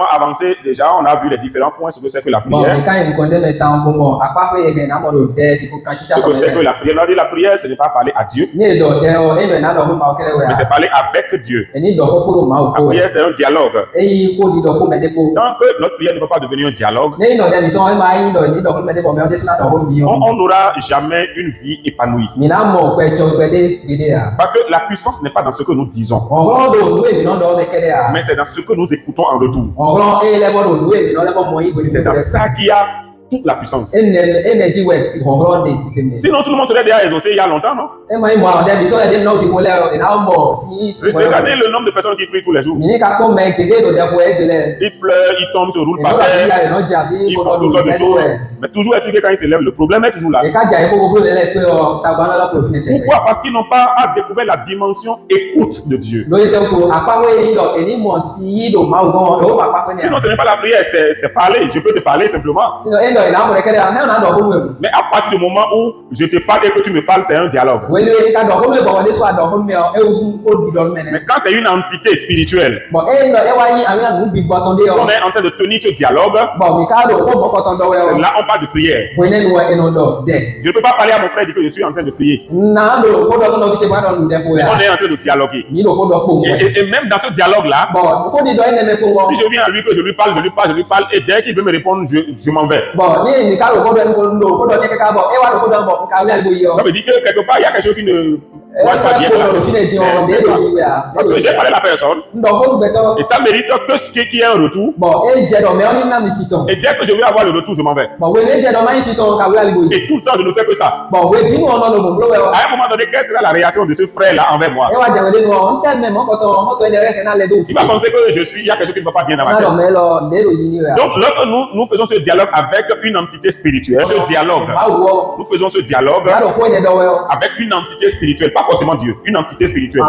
avancé déjà, on a vu les différents points, ce que c'est que la prière. Ce que c'est que la prière. On a dit la prière, ce n'est pas parler à Dieu, mais c'est parler avec Dieu. La prière, c'est un dialogue. Tant que notre prière ne peut pas devenir un dialogue, on n'aura jamais une vie épanouie. Parce que la puissance n'est pas dans ce que nous disons, mais c'est dans ce que nous écoutons en retour. C'est dans ça qu'il y a toute la puissance. Sinon, tout le monde serait déjà exaucé il y a longtemps, non? Regardez le nombre de personnes qui prient tous les jours. Ils pleurent, ils tombent, se roulent par terre, ils font toutes sortes de choses. Mais toujours est-il que quand ils se lèvent, le problème est toujours là. Pourquoi? Parce qu'ils n'ont pas découvert la dimension écoute de Dieu. Sinon, ce n'est pas la prière, c'est parler. Je peux te parler simplement. Mais à partir du moment où je te parle et que tu me parles, c'est un dialogue. Mais quand c'est une entité spirituelle, on est en train de tenir ce dialogue. Là, on parle de prière. Je ne peux pas parler à mon frère et dire que je suis en train de prier. On est en train de dialoguer. Et même dans ce dialogue-là, si je viens à lui, que je lui parle, et dès qu'il veut me répondre, je m'en vais. Ça veut dire que quelque part, il y a quelque chose qui ne marche pas bien. Parce que j'ai parlé à la personne, et ça mérite qu'il y ait un retour. Et dès que je vais avoir le retour, je m'en vais. Et tout le temps, je ne fais que ça. À un moment donné, quelle sera la réaction de ce frère-là envers moi? Il va penser que il y a quelque chose qui ne va pas bien dans ma tête. Donc, lorsque nous faisons ce dialogue avec une entité spirituelle, nous faisons ce dialogue avec une entité spirituelle, pas forcément Dieu, une entité spirituelle.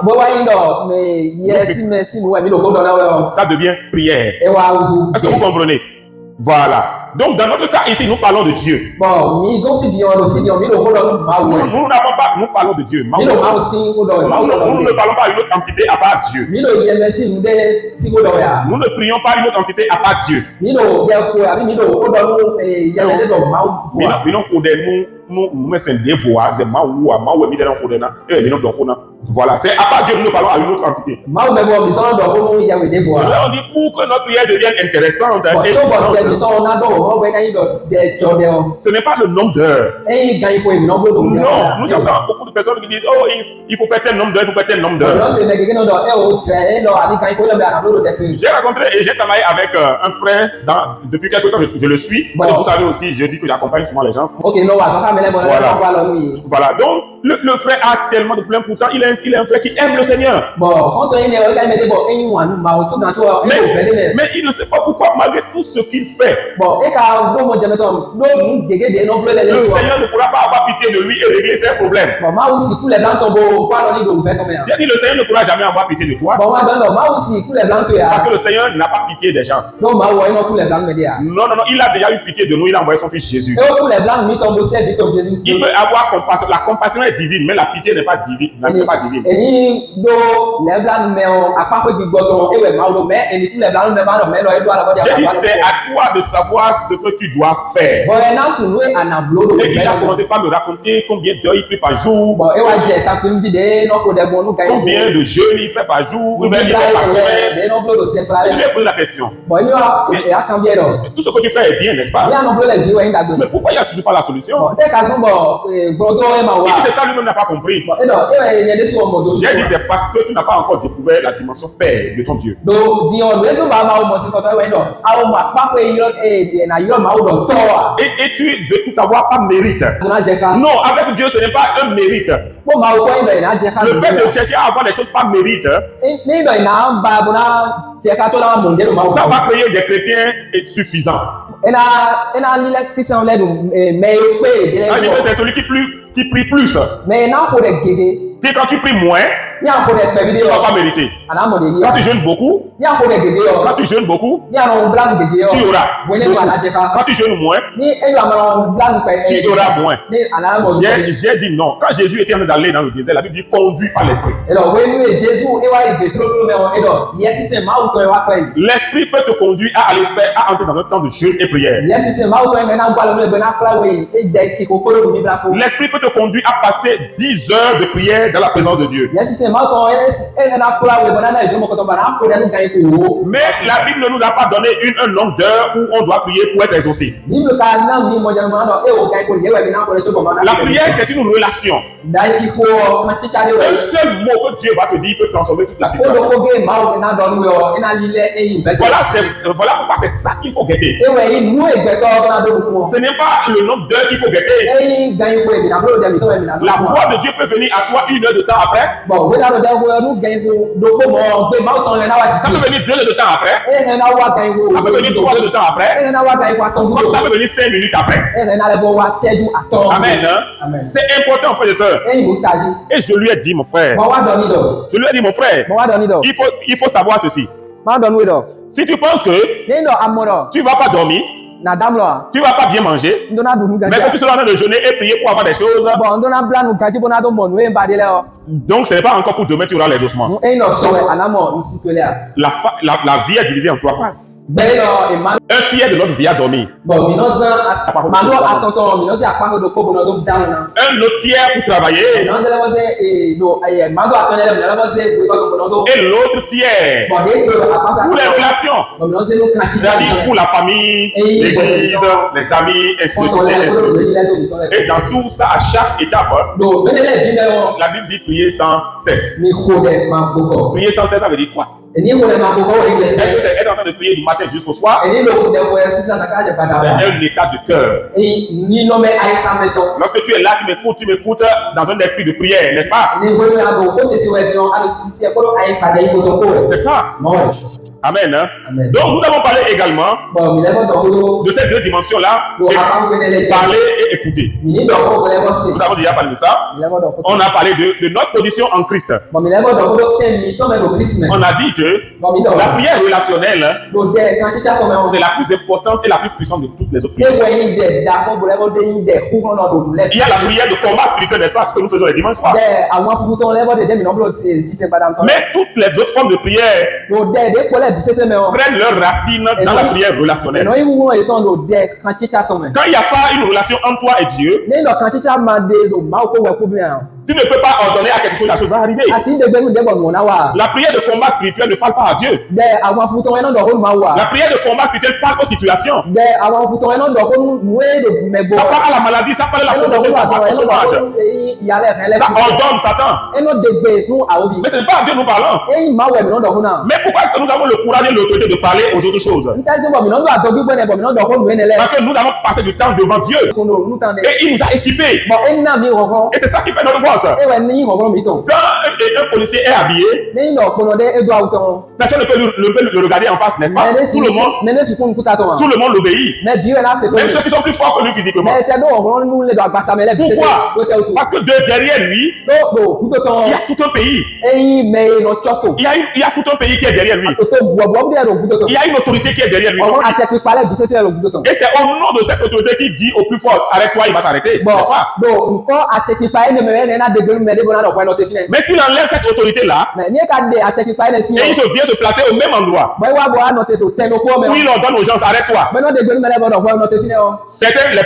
Ça devient prière. Est-ce que vous comprenez? Voilà. Donc, dans notre cas ici, nous parlons de Dieu. Nous parlons de Dieu. Nous ne parlons pas d'une autre entité à part Dieu. Nous ne prions pas une autre entité à part Dieu. Voilà, c'est à part Dieu, nous parlons à une autre entité. On dit pour que notre prière devienne intéressante et puissante, ce n'est pas le nombre d'heures. Non, nous entendons beaucoup de personnes qui disent oh, il faut faire tel nombre d'heures, il faut faire tel nombre d'heures. J'ai rencontré et j'ai travaillé avec un frère depuis quelques temps, je le suis. Vous savez aussi, je dis que j'accompagne souvent les gens. Voilà, donc le frère a tellement de problèmes, pourtant il est un frère qui aime le Seigneur. Mais il ne sait pas pourquoi, malgré tout ce qu'il fait, le Seigneur ne pourra pas avoir pitié de lui et régler ses problèmes. J'ai dit, le Seigneur ne pourra jamais avoir pitié de toi, parce que le Seigneur n'a pas pitié des gens. Non, il a déjà eu pitié de nous, il a envoyé son fils Jésus. Il peut avoir compassion, la compassion est divine, mais la pitié n'est pas divine. J'ai dit, c'est à toi de savoir ce que tu dois faire. Et il a commencé par me raconter combien d'heures il prie par jour, combien de jeûnes il fait par jour, il fait par semaine. Je lui ai posé la question. Tout ce que tu fais est bien, n'est-ce pas? Mais pourquoi il n'y a toujours pas la solution? Il dit, c'est ça, lui-même n'a pas compris. J'ai dit, c'est parce que tu n'as pas encore découvert la dimension Père de ton Dieu. Et tu veux tout avoir par mérite. Non, avec Dieu, ce n'est pas un mérite. Le fait de chercher à avoir des choses par mérite, ça va créer des chrétiens suffisants. C'est celui qui prie plus. Puis quand tu pries moins, tu ne vas pas mériter. Quand tu jeûnes beaucoup, tu auras. Quand tu jeûnes moins, tu auras moins. J'ai dit non. Quand Jésus était en train d'aller dans le désert, la Bible dit conduit par l'esprit. L'esprit peut te conduire à aller faire, à entrer dans un temps de jeûne et prière. L'esprit peut te conduire à passer 10 heures de prière dans la présence de Dieu. Mais la Bible ne nous a pas donné un nombre d'heures où on doit prier pour être exaucé. La prière, c'est une relation. Un seul mot que Dieu va te dire peut transformer toute la situation. Voilà pourquoi c'est ça qu'il faut guetter. Ce n'est pas le nombre d'heures qu'il faut guetter. La voix de Dieu peut venir à toi 1 heure de temps après. Ça peut venir 2 heures de temps après. Ça peut venir 3 heures de temps après. Comme ça peut venir 5 minutes après. Amen. Amen. C'est important, frères et sœurs. Et je lui ai dit, mon frère. Je lui ai dit, mon frère. Il faut savoir ceci. Si tu penses que tu ne vas pas dormir, tu ne vas pas bien manger, mais que tu seras en train de jeûner et prier pour avoir des choses, donc ce n'est pas encore pour demain tu auras les ossements. La vie est divisée en 3 phases. Un tiers de notre vie a dormi. Un autre tiers pour travailler. Et l'autre tiers pour les relations. C'est-à-dire pour la famille, l'église, les amis, et dans tout ça, à chaque étape, la Bible dit prier sans cesse. Prier sans cesse, ça veut dire quoi? Est-ce que c'est être en train de prier du matin jusqu'au soir? C'est un état de cœur. Lorsque tu es là, tu m'écoutes dans un esprit de prière, n'est-ce pas? C'est ça. Amen. Amen. Donc nous avons parlé également de ces 2 dimensions-là, parler et écouter. Nous avons déjà parlé de ça. On a parlé de notre position en Christ. On a dit que la prière relationnelle, c'est la plus importante et la plus puissante de toutes les autres prières. Il y a la prière de combat spirituel, n'est-ce pas, ce que nous faisons les dimanches soirs. Mais toutes les autres formes de prière prennent leurs racines dans la prière relationnelle. Quand il n'y a pas une relation entre toi et Dieu, tu ne peux pas ordonner à quelque chose, la chose va arriver. La prière de combat spirituel ne parle pas à Dieu. La prière de combat spirituel parle aux situations. Ça parle à la maladie, ça parle à la pauvreté, ça parle au chômage. Ça ordonne Satan. Mais ce n'est pas à Dieu nous parlons. Mais pourquoi est-ce que nous avons le courage et l'autorité de parler aux autres choses? Parce que nous avons passé du temps devant Dieu. Et il nous a équipés. Et c'est ça qui fait notre force. Quand un policier est habillé, personne ne peut le regarder en face, n'est-ce pas? Tout le monde l'obéit. Même ceux qui sont plus forts que lui physiquement. Pourquoi? Parce que derrière lui, il y a tout un pays. Il y a tout un pays qui est derrière lui. Il y a une autorité qui est derrière lui. Et c'est au nom de cette autorité qui dit au plus fort, arrête-toi, il va s'arrêter. N'est-ce pas? Mais s'il enlève cette autorité-là, et il vient se placer au même endroit, où il ordonne aux gens, arrête-toi. Certains, les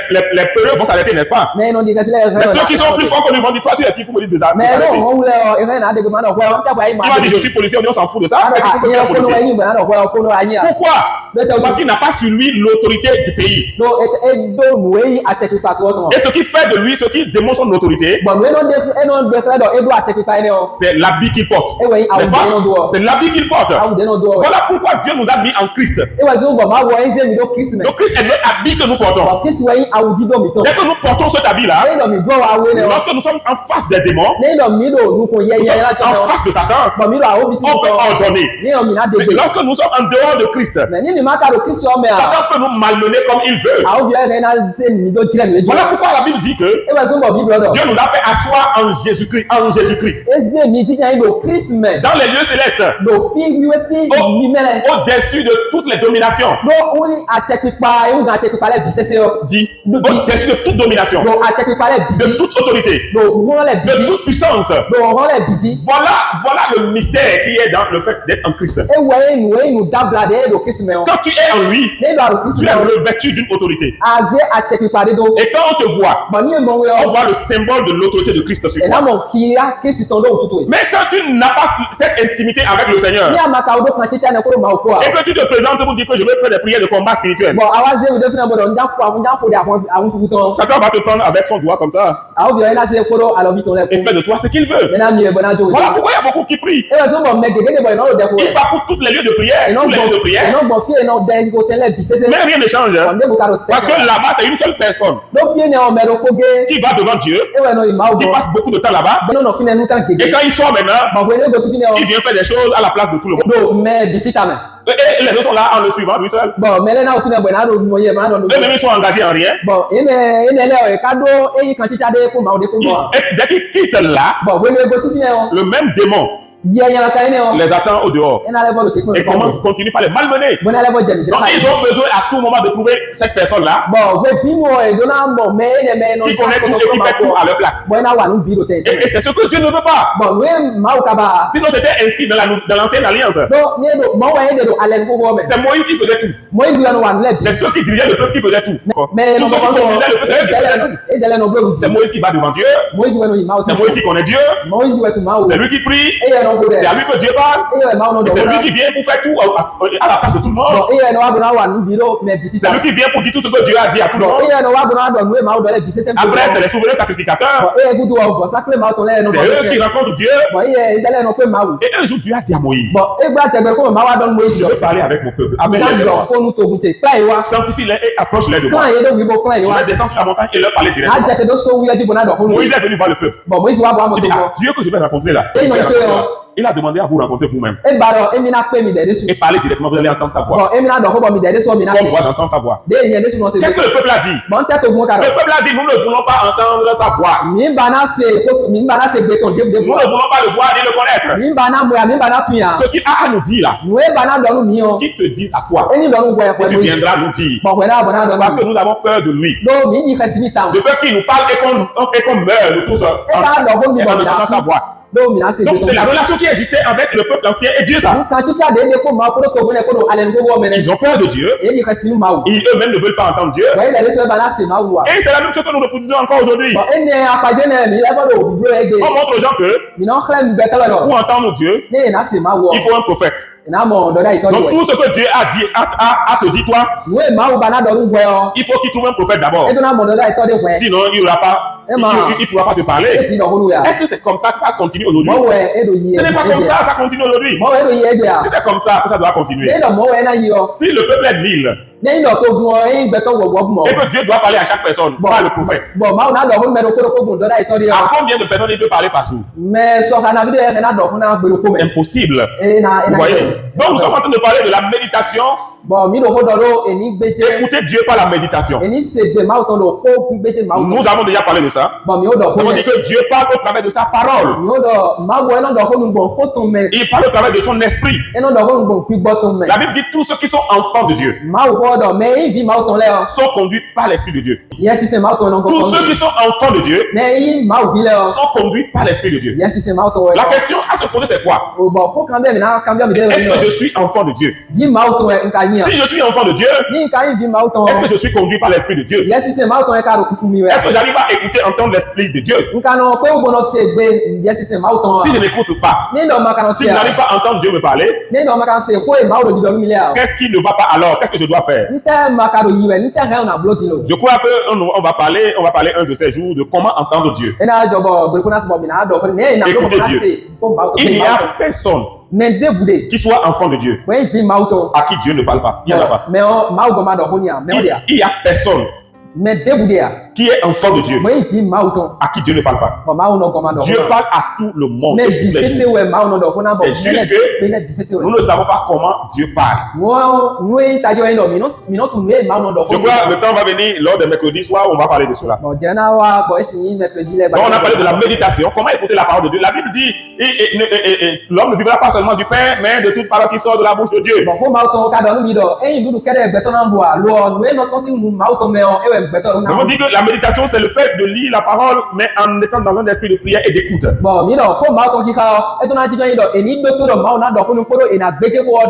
peureux vont s'arrêter, n'est-ce pas? Mais ceux qui sont plus forts que lui vont dire, toi tu es qui pour me dire de s'arrêter? Il va dire, je suis policier, on s'en fout de ça. Pourquoi? Parce qu'il n'a pas sur lui l'autorité du pays. Et ce qui fait de lui, ce qui démontre son autorité, c'est l'habit qu'il porte. N'est-ce pas? C'est l'habit qu'il porte. Voilà pourquoi Dieu nous a mis en Christ. Donc Christ est notre habit que nous portons. Dès que nous portons cet habit-là, lorsque nous sommes en face des démons, nous sommes en face de Satan, on peut ordonner. Mais lorsque nous sommes en dehors de Christ, Satan peut nous malmener comme il veut. Voilà pourquoi la Bible dit que Dieu nous a fait asseoir en Jésus-Christ. Dans les lieux célestes, au-dessus de toutes les dominations. Dit au-dessus de toute domination, de toute autorité, de toute puissance. Voilà le mystère qui est dans le fait d'être en Christ. Quand tu es en lui, tu es revêtu d'une autorité. Et quand on te voit, on voit le symbole de l'autorité de Christ sur toi. Mais quand tu n'as pas cette intimité avec le Seigneur, et que tu te présentes pour dire que je veux faire des prières de combat spirituel, Satan va te prendre avec son doigt comme ça et fait de toi ce qu'il veut. Voilà pourquoi il y a beaucoup qui prient. Ils partent pour tous les lieux de prière, mais rien ne change. Parce que là-bas, c'est une seule personne qui va devant Dieu, qui passe beaucoup de temps là-bas. Et quand il sort maintenant, il vient faire des choses à la place de tout le monde. Et les autres sont là en le suivant, lui seul. Eux-mêmes, ils sont engagés en rien. Et dès qu'ils quittent là, le même démon les attend au dehors et continue par les malmener. Donc ils ont besoin à tout moment de trouver cette personne-là qui connaît tout et qui fait tout à leur place. Et c'est ce que Dieu ne veut pas. Sinon c'était ainsi dans l'ancienne alliance. C'est Moïse qui faisait tout. C'est ceux qui dirigeaient le peuple qui faisaient tout. Tous ceux qui conduisaient le peuple, c'est eux qui faisaient tout. C'est Moïse qui va devant Dieu. C'est Moïse qui connaît Dieu. C'est lui qui prie. C'est à lui que Dieu parle. Et c'est lui qui vient pour faire tout à la place de tout le monde. C'est lui qui vient pour dire tout ce que Dieu a dit à tout le monde. Après, c'est les souverains sacrificateurs. C'est eux qui rencontrent Dieu. Et un jour, Dieu a dit à Moïse, je veux parler avec mon peuple. Sanctifie-les et approche-les de moi. Je vais descendre sur la montagne et leur parler directement. Moïse est venu voir le peuple. Il dit, Dieu que je vais rencontrer là. Il a demandé à vous rencontrer vous-même. Et parler directement, vous allez entendre sa voix. Comme moi, j'entends sa voix. Qu'est-ce que le peuple a dit? Le peuple a dit, nous ne voulons pas entendre sa voix. Nous ne voulons pas le voir ni le connaître. Ce qu'il a à nous dire là, qu'il te dise à toi, et tu viendras nous dire. Parce que nous avons peur de lui. De peur qu'il nous parle et qu'on meurt, nous tous, en entendant sa voix. Donc c'est la relation qui existait avec le peuple ancien et Dieu ça. Ils ont peur de Dieu. Ils eux-mêmes ne veulent pas entendre Dieu. Et c'est la même chose que nous reproduisons encore aujourd'hui. On montre aux gens que pour entendre Dieu, il faut un prophète. Donc tout ce que Dieu a dit à te dire toi, il faut qu'il trouve un prophète d'abord. Sinon il ne pourra pas te parler. Est-ce que c'est comme ça que ça continue aujourd'hui? Ce n'est pas comme ça que ça continue aujourd'hui. Si c'est comme ça que ça doit continuer. Si le peuple est 1000 et que Dieu doit parler à chaque personne, pas le prophète, à combien de personnes il peut parler par jour? Impossible. Vous voyez? Donc nous sommes en train de parler de la méditation. Écoutez Dieu par la méditation. Nous avons déjà parlé de ça. Nous avons dit que Dieu parle au travers de sa parole. Il parle au travers de son esprit. La Bible dit tous ceux qui sont enfants de Dieu sont conduits par l'esprit de Dieu. Tous ceux qui sont enfants de Dieu sont conduits par l'esprit de Dieu. La question à se poser c'est quoi? Est-ce que je suis enfant de Dieu? Si je suis enfant de Dieu, est-ce que je suis conduit par l'Esprit de Dieu? Est-ce que j'arrive à écouter, entendre l'Esprit de Dieu? Si je n'écoute pas, si je n'arrive pas à entendre Dieu me parler, qu'est-ce qui ne va pas alors? Qu'est-ce que je dois faire? Je crois qu'on va parler un de ces jours de comment entendre Dieu. Écoutez Dieu. Il n'y a personne qui soit enfant de Dieu à qui Dieu ne parle pas. Il n'y en a pas. Il n'y a personne qui est enfant de Dieu à qui Dieu ne parle pas. Dieu parle à tout le monde. C'est juste que nous ne savons pas comment Dieu parle. Je crois que le temps va venir lors des mercredis soirs où on va parler de cela. Donc on a parlé de la méditation, comment écouter la parole de Dieu. La Bible dit l'homme ne vivra pas seulement du pain, mais de toute parole qui sort de la bouche de Dieu. On dit que la méditation, c'est le fait de lire la parole, mais en étant dans un esprit de prière et d'écoute.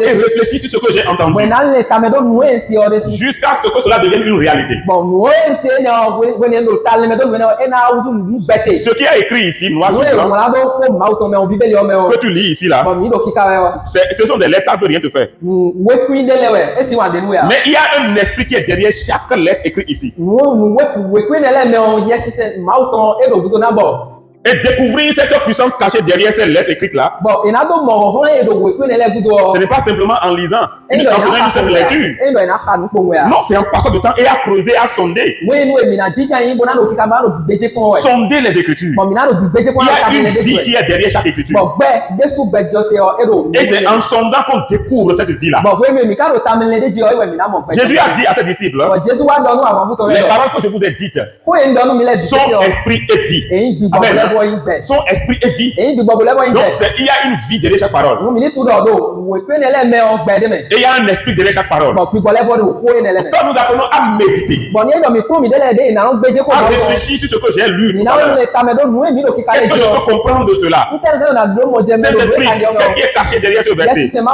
Et réfléchir sur ce que j'ai entendu. Jusqu'à ce que cela devienne une réalité. Ce qui est écrit ici, noir sur blanc, que tu lis ici, là, ce sont des lettres, ça ne peut rien te faire. Mais il y a un esprit qui est derrière chaque lettre écrite ici. Et découvrir cette puissance cachée derrière ces lettres écrites là. Ce n'est pas simplement en lisant, en faisant une simple lecture. Non, c'est en passant du temps et à creuser, à sonder. Sonder les Écritures. Il y a une vie qui est derrière chaque écriture. Et c'est en sondant qu'on découvre cette vie-là. Jésus a dit à ses disciples, les paroles que je vous ai dites sont esprit et vie. Amen. Son esprit est vie. Donc il y a une vie derrière chaque parole. Et il y a un esprit derrière chaque parole. Quand nous apprenons à méditer, à réfléchir sur ce que j'ai lu, qu'est-ce que je peux comprendre de cela? Cet esprit, qu'est-ce qui est caché derrière ce verset? C'est un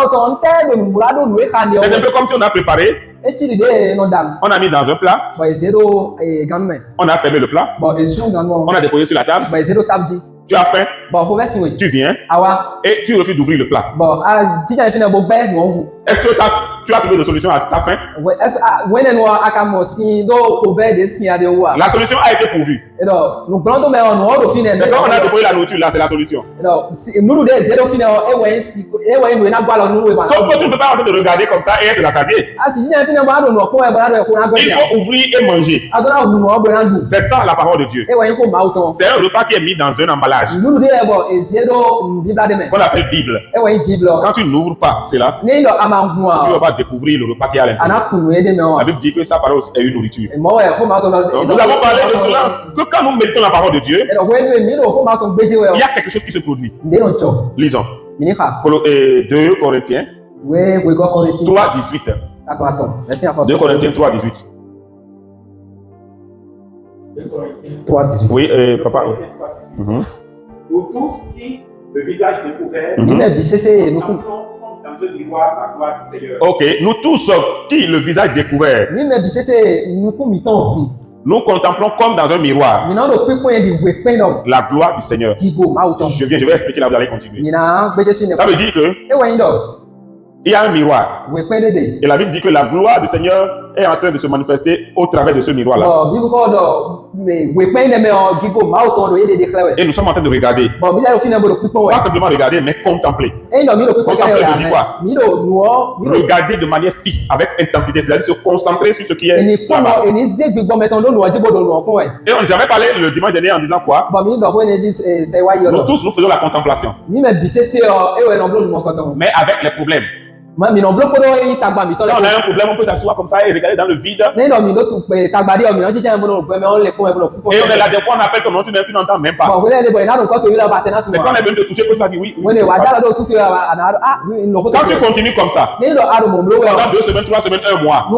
peu comme si on a préparé. On a mis dans un plat. On a fermé le plat. On a déposé sur la table. Tu as faim. Tu viens. Et tu refuses d'ouvrir le plat. Est-ce que tu as trouvé une solution à ta faim? La solution a été pourvue. C'est quand on a déposé la nourriture là, c'est la solution. Sauf que tu ne peux pas arrêter de regarder comme ça et être rassasié. Il faut ouvrir et manger. C'est ça la parole de Dieu. C'est un repas qui est mis dans un emballage qu'on appelle Bible. Quand tu n'ouvres pas cela, tu ne vas pas découvrir le repas qui est à l'intérieur. La Bible dit que sa parole est une nourriture. Donc, nous avons parlé de cela, que quand nous méditons la parole de Dieu, il y a quelque chose qui se produit. Lisons. 2 Corinthiens 3, 18. 2 Corinthiens 3, 18. Oui, papa. Nous tous qui, le visage découvert, dans un miroir la gloire du Seigneur. Ok, nous tous qui, le visage découvert, nous contemplons comme dans un miroir la gloire du Seigneur. Je vais expliquer là, vous allez continuer. Ça veut dire que il y a un miroir. Et la Bible dit que la gloire du Seigneur est en train de se manifester au travers de ce miroir-là. Et nous sommes en train de regarder. Pas simplement regarder, mais contempler. Contempler veut dire quoi? Regarder de manière fixe, avec intensité, c'est-à-dire se concentrer sur ce qui est là-bas. Et j'avais parlé le dimanche dernier en disant quoi? Nous tous, nous faisons la contemplation. Mais avec les problèmes. Quand on a un problème, on peut s'asseoir comme ça et regarder dans le vide. Et on est là, des fois on appelle ton nom, tu n'entends même pas. C'est quand on est venu te toucher, tu vas dire oui. Quand tu continues comme ça, pendant 2 semaines, 3 semaines, 1 mois,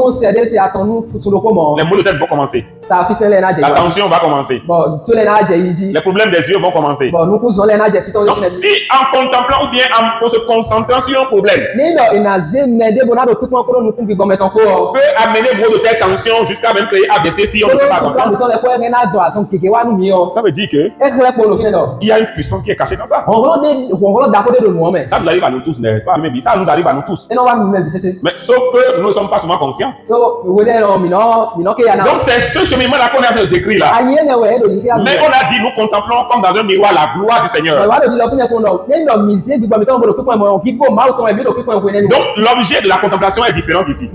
les maux de tête vont commencer. la tension va commencer. Les problèmes des yeux vont commencer. Donc si en contemplant ou bien en se concentrant sur un problème peut amener gros de telle tension jusqu'à même créer AVC si on ne fait pas attention. Ça veut dire que il y a une puissance qui est cachée dans ça. Ça nous arrive à nous tous, n'est-ce pas? Ça nous arrive à nous tous. Mais sauf que nous ne sommes pas souvent conscients. Donc c'est ce cheminement-là qu'on est en train de décrire là. Mais on a dit, nous contemplons comme dans un miroir la gloire du Seigneur. Donc l'objet de la contemplation est différent ici.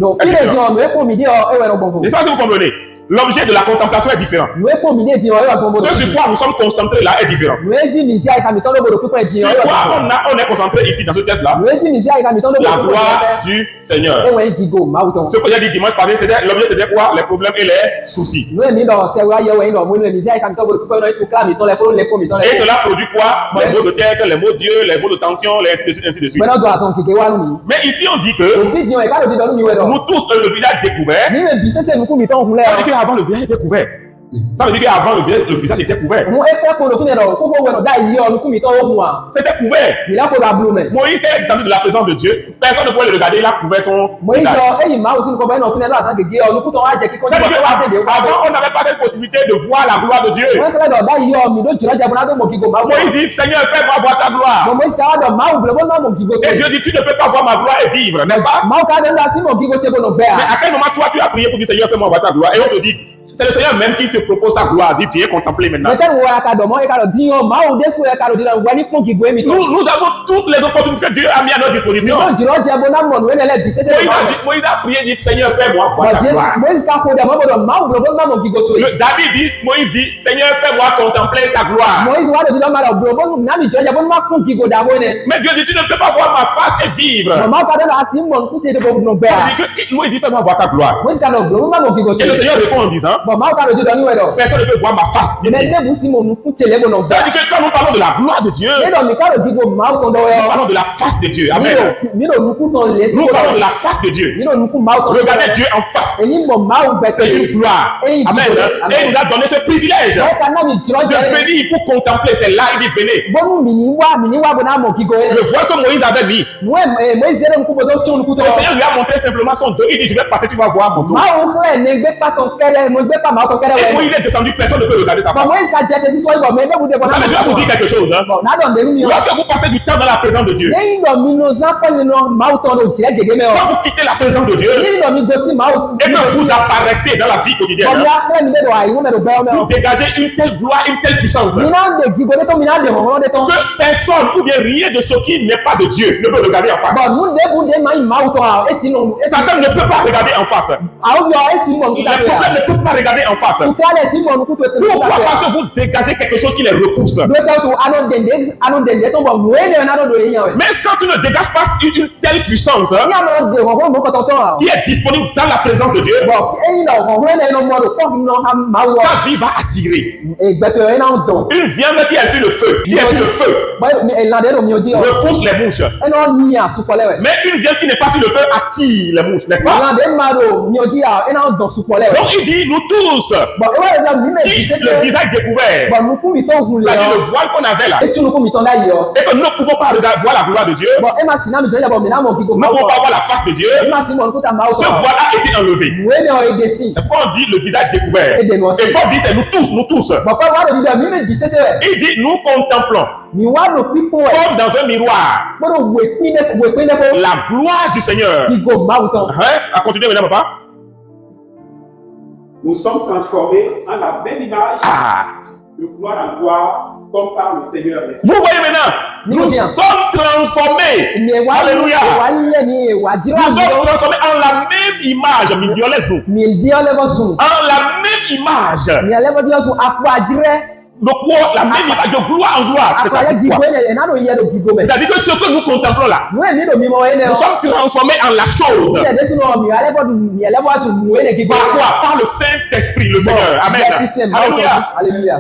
Et ça, si vous comprenez. L'objet de la contemplation est différent. Ce sur quoi nous sommes concentrés là est différent. Sur quoi on est concentré ici dans ce texte-là? La gloire du Seigneur. Ce que j'ai dit dimanche passé, l'objet c'était quoi? Les problèmes et les soucis. Et cela produit quoi? Les maux de tête, les maux d'yeux, les maux de tension, ainsi de suite. Mais ici on dit que nous tous le visage découvert. Avant le visage était couvert. Ça veut dire qu'avant le visage était couvert. C'était couvert. Moïse était descendu de la présence de Dieu. Personne ne pouvait le regarder. Il a couvert son visage. Ça veut dire qu'avant on n'avait pas cette possibilité de voir la gloire de Dieu. Moïse dit, Seigneur, fais-moi voir ta gloire. Et Dieu dit, tu ne peux pas voir ma gloire et vivre, n'est-ce pas? Mais à quel moment toi tu as prié pour dire, Seigneur, fais-moi voir ta gloire? Et on te dit, c'est le Seigneur même qui te propose sa gloire. Dit, viens contempler maintenant. Nous avons toutes les opportunités que Dieu a mis à notre disposition. Moïse a prié, dit, Seigneur, fais-moi voir ta gloire. David dit, Moïse dit, Seigneur, fais-moi contempler ta gloire. Mais Dieu dit, tu ne peux pas voir ma face et vivre. Moïse dit, fais-moi voir ta gloire. Et le Seigneur répond en disant, personne ne peut voir ma face. Ça veut dire que quand nous parlons de la gloire de Dieu, nous parlons de la face de Dieu. Amen. Nous parlons de la face de Dieu. Regardez Dieu en face. C'est une gloire. Amen. Et il nous a donné ce privilège de venir pour contempler. C'est là il dit venez. Le voile que Moïse avait mis. Le Seigneur lui a montré simplement son dos. Il dit je vais passer, tu vas voir mon dos. Et Moïse est descendu, personne ne peut regarder sa face. Ça, mais je vais vous dire quelque chose. Hein. Lorsque vous passez du temps dans la présence de Dieu, quand vous quittez la présence de Dieu, et que vous apparaissez dans la vie quotidienne, vous dégagez une telle gloire, une telle puissance, que personne ou bien rien de ce qui n'est pas de Dieu ne peut regarder en face. Satan ne peut pas regarder en face. Les problèmes ne peuvent pas regarder en face. Pourquoi? Parce que vous dégagez quelque chose qui les repousse. Mais quand tu ne dégages pas une telle puissance qui est disponible dans la présence de Dieu, ta vie va attirer. Une viande qui est sur le feu, repousse les mouches. Mais une viande qui n'est pas sur le feu attire les mouches, n'est-ce pas? Donc il dit, nous tous, le visage découvert, c'est-à-dire le voile qu'on avait là, et que nous ne pouvons pas voir la gloire de Dieu, nous ne pouvons pas voir la face de Dieu, ce voile a été enlevé. C'est pourquoi on dit le visage découvert. Et Paul dit, c'est nous tous. Il dit, nous contemplons comme dans un miroir la gloire du Seigneur. À continuer maintenant, papa. Nous sommes transformés en la même image de gloire en gloire, comme par le Seigneur. Vous voyez maintenant, nous sommes transformés. Alléluia. Nous sommes transformés en la même image. En la même image. Donc, la même image de gloire en gloire. C'est-à-dire que ce que nous contemplons là, nous sommes transformés en la chose. Par quoi? Par le Saint-Esprit, le Seigneur. Amen. Alléluia.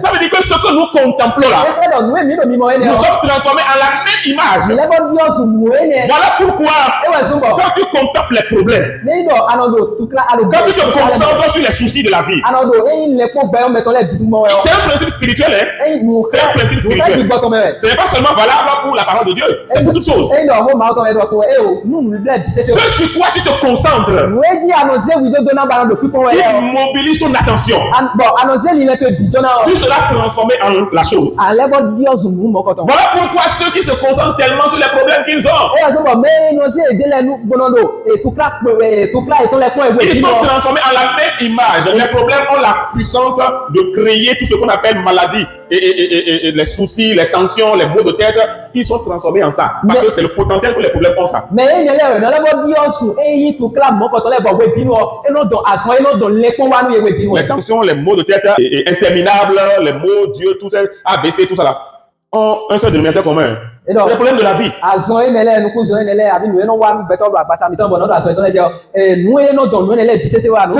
Ça veut dire que ce que nous contemplons là, nous sommes transformés en la même image. Voilà pourquoi, quand tu contemples les problèmes, quand tu te concentres sur les soucis de la vie, c'est un principe spirituel. C'est un principe spirituel. Ce n'est pas seulement valable pour la parole de Dieu, c'est pour toutes choses. Ce sur quoi tu te concentres, il mobilise ton attention. Tu seras transformé en la chose. Voilà pourquoi ceux qui se concentrent tellement sur les problèmes qu'ils ont, ils sont transformés en la même image. Les problèmes ont la puissance de créer tout ce qu'on appelle maladie. Et les soucis, les tensions, les maux de tête, ils sont transformés en ça. Parce que c'est le potentiel que les problèmes ont ça. Les tensions, les maux de tête interminables, les maux, Dieu, tout ça, ABC, tout ça là, ont un seul dénominateur commun. C'est le problème de la vie. C'est le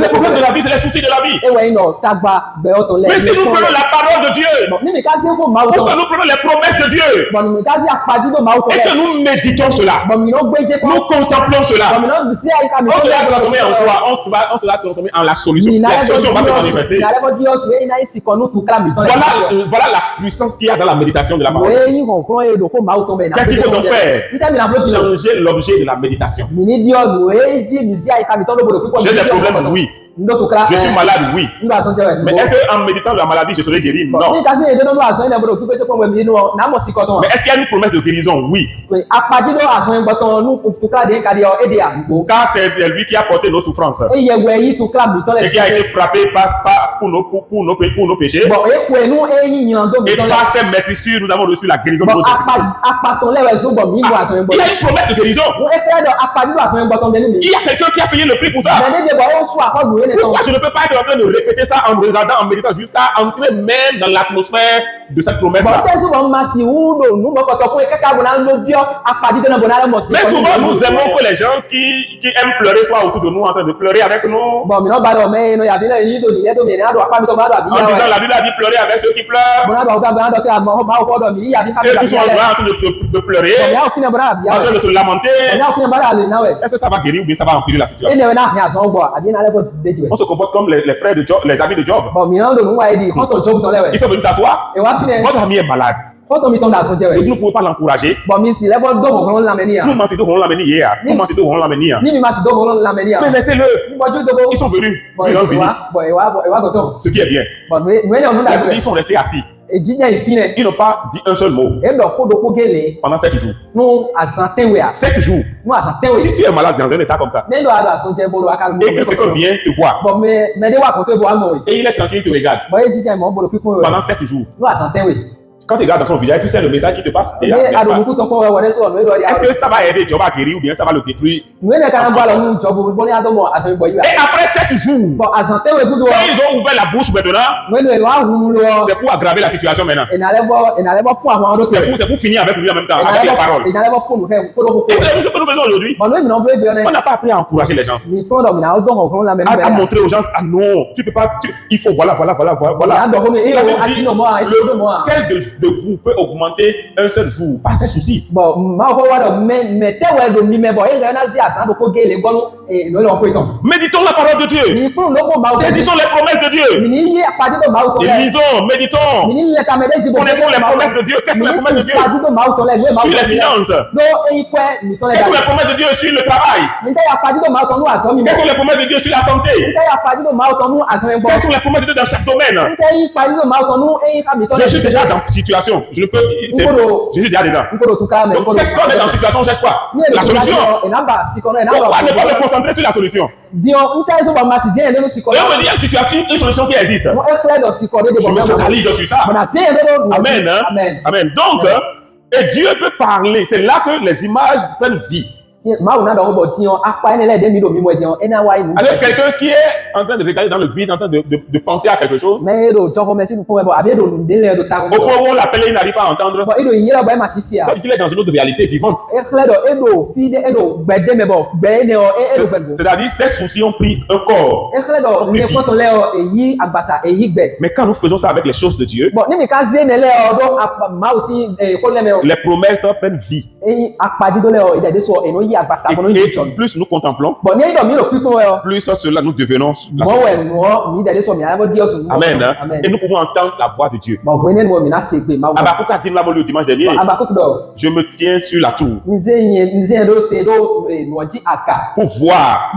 problème de la vie, c'est les soucis de la vie. Mais si nous prenons la parole de Dieu, ou que nous prenons les promesses de Dieu, et que nous méditons cela, nous contemplons cela, on sera transformé en quoi? On sera transformé en la solution. La solution va se manifester. Voilà la puissance qu'il y a dans la méditation de la parole. Qu'est-ce qu'il faut donc faire? Changer l'objet de la méditation. J'ai des problèmes, oui. Je suis malade, oui. Mais est-ce qu'en méditant de la maladie, je serai guéri? Non. Mais est-ce qu'il y a une promesse de guérison? Oui. Car c'est lui qui a porté nos souffrances et qui a été frappé pour nos péchés. Et par ses maîtrisures, nous avons reçu la guérison de nos souffrances. Il y a une promesse de guérison. Il y a quelqu'un qui a payé le prix pour ça. Pourquoi je ne peux pas être en train de répéter ça en regardant, en méditant, jusqu'à entrer même dans l'atmosphère de cette promesse-là? Mais souvent, nous aimons que les gens qui aiment pleurer soient autour de nous, en train de pleurer avec nous. En disant, la Bible a dit pleurer avec ceux qui pleurent. Et qui sont en train de pleurer, en train de se lamenter. Est-ce que ça va guérir ou bien ça va empirer la situation? On se comporte comme les frères de Job, les amis de Job. Ils sont venus s'asseoir. Votre ami est malade. Si vous ne pouvez pas l'encourager, mais laissez-le. Ils sont venus. Ils ont visite. Ce qui est bien. Ils sont restés assis. Ils n'ont pas dit un seul mot pendant 7 jours. 7 jours. Si tu es malade dans un état comme ça, et que quelqu'un vient te voir, et il est tranquille, il te regarde pendant 7 jours. Quand tu regardes dans son visage, tu sais le message qui te passe. Est-ce que ça va aider Job à guérir ou bien ça va le détruire? Et après 7 jours, quand ils ont ouvert la bouche maintenant, c'est pour aggraver la situation maintenant. C'est pour finir avec lui en même temps, avec les paroles. Et c'est la même chose que nous faisons aujourd'hui. On n'a pas appris à encourager les gens, à montrer aux gens, ah non, tu peux pas, il faut voilà. Quel de vous peut augmenter un seul jour par ses soucis? Méditons la parole de Dieu. Saisissons les promesses de Dieu. Et lisons, méditons. Connaissons les promesses de Dieu. Quelles sont les promesses de Dieu sur les finances? Quelles sont les promesses de Dieu sur le travail? Quelles sont les promesses de Dieu sur la santé? Quelles sont les promesses de Dieu dans chaque domaine? Je suis déjà dans situation. Je ne peux. Je suis déjà dedans. Donc, quand on est dans une situation, on cherche quoi? La solution. Pourquoi ne pas me concentrer sur la solution? Et on me dit une solution qui existe. Je me focalise sur ça. Amen. Amen. Donc, et Dieu peut parler. C'est là que les images prennent vie. Alors quelqu'un qui est en train de regarder dans le vide, en train de penser à quelque chose, au point où on l'appelle et il n'arrive pas à entendre, ça veut dire qu'il est dans une autre réalité vivante. C'est-à-dire ses soucis ont pris un corps. Mais quand nous faisons ça avec les choses de Dieu, les promesses prennent vie. Et plus nous contemplons, plus cela nous devenons. Amen. Et nous pouvons entendre la voix de Dieu. Habakkuk a dit le dimanche dernier, je me tiens sur la tour pour voir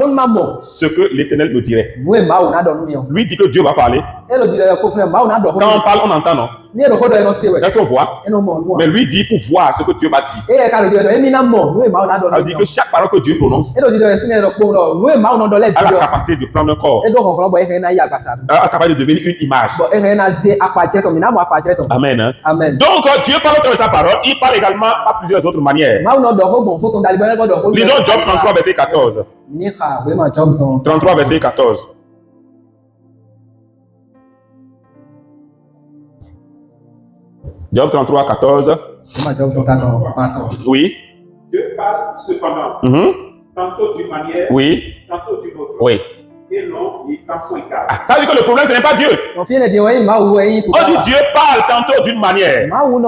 ce que l'Éternel me dirait. Lui dit que Dieu va parler. Quand on parle, on entend, non? Est-ce qu'on voit? Mais lui dit pour voir ce que Dieu va dire. Il dit que chaque parole que Dieu prononce a la capacité de prendre un corps, a la capacité de devenir une image. Amen. Amen. Donc Dieu parle de sa parole, il parle également à plusieurs autres manières. Lisons Job 33 verset 14. 33 verset 14. Job 33, 14. Oui. Dieu parle cependant, tantôt d'une manière, tantôt d'une autre. Oui. Et non, il parle son écart. Ça veut dire que le problème, ce n'est pas Dieu. On dit Dieu parle tantôt d'une manière, tantôt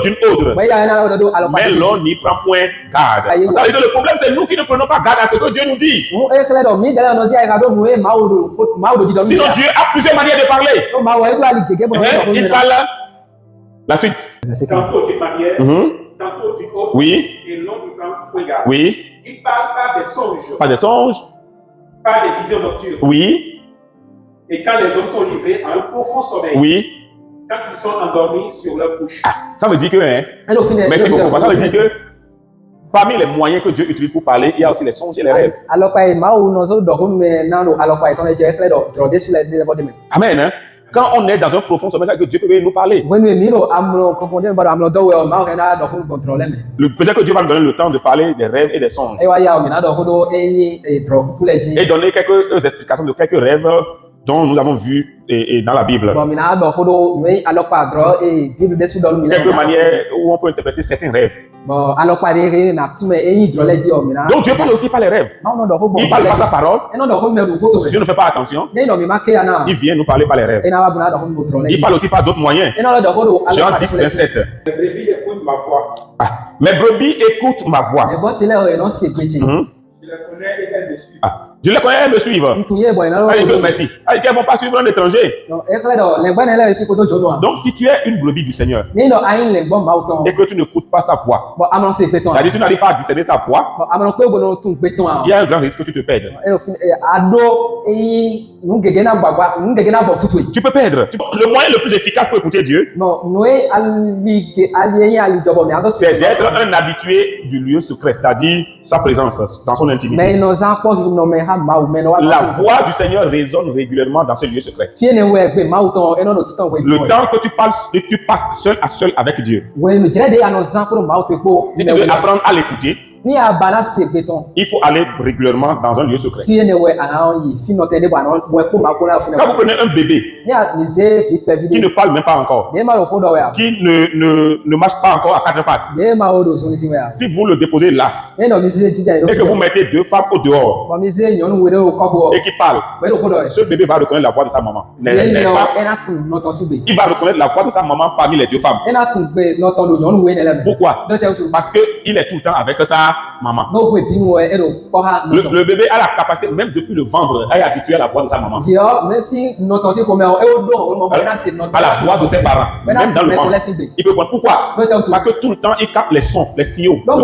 d'une autre. Mais l'on n'y prend point garde. Ça veut dire que le problème, c'est nous qui ne prenons pas garde à ce que Dieu nous dit. Sinon, Dieu a plusieurs manières de parler. Il parle. La suite. Tantôt d'une manière, tantôt d'une autre. Oui. Et l'on n'y prend point garde. Oui. Il parle pas des songes. Pas des songes. Pas des visions nocturnes. Oui. Et quand les hommes sont livrés à un profond sommeil. Oui. Quand ils sont endormis sur leur couche. Ça veut dire que, merci beaucoup. Ça veut dire que parmi les moyens que Dieu utilise pour parler, il y a aussi les songes et les rêves. Amen. Quand on est dans un profond sommeil, que Dieu peut nous parler. Peut-être que Dieu va nous donner le temps de parler des rêves et des songes. Et donner quelques explications de quelques rêves dont nous avons vu dans la Bible. Quelques manières où on peut interpréter certains rêves. Donc Dieu parle aussi par les rêves. Il parle par sa parole. Si Dieu ne fait pas attention, il vient nous parler par les rêves. Il parle aussi par d'autres moyens. Jean 10, 27. Mes brebis écoutent ma voix. Mes brebis écoutent ma voix. Je les connais et elles me suivent. Je les connais, elles me suivent. Merci. Elles ne vont pas suivre un étranger. Donc, si tu es une brebis du Seigneur et que tu n'écoutes pas sa voix, c'est-à-dire tu n'arrives pas à discerner sa voix, il y a un grand risque que tu te perdes. Tu peux perdre. Le moyen le plus efficace pour écouter Dieu, c'est d'être un habitué du lieu secret, c'est-à-dire sa présence dans son intimité. La voix du Seigneur résonne régulièrement dans ce lieu secret. Le temps que tu passes seul à seul avec Dieu, si tu veux apprendre à l'écouter, il faut aller régulièrement dans un lieu secret. Quand vous prenez un bébé qui ne parle même pas encore, qui ne marche pas encore à quatre pattes, si vous le déposez là et que vous mettez deux femmes au dehors et qui parlent, ce bébé va reconnaître la voix de sa maman. N'est-ce pas? Il va reconnaître la voix de sa maman parmi les deux femmes. Pourquoi? Parce qu'il est tout le temps avec sa maman. Le bébé a la capacité, même depuis le ventre, à être habitué à la voix de sa maman. À la voix de ses parents, même dans le ventre. Il peut comprendre pourquoi? Parce que tout le temps, il capte les sons, les signaux. Voilà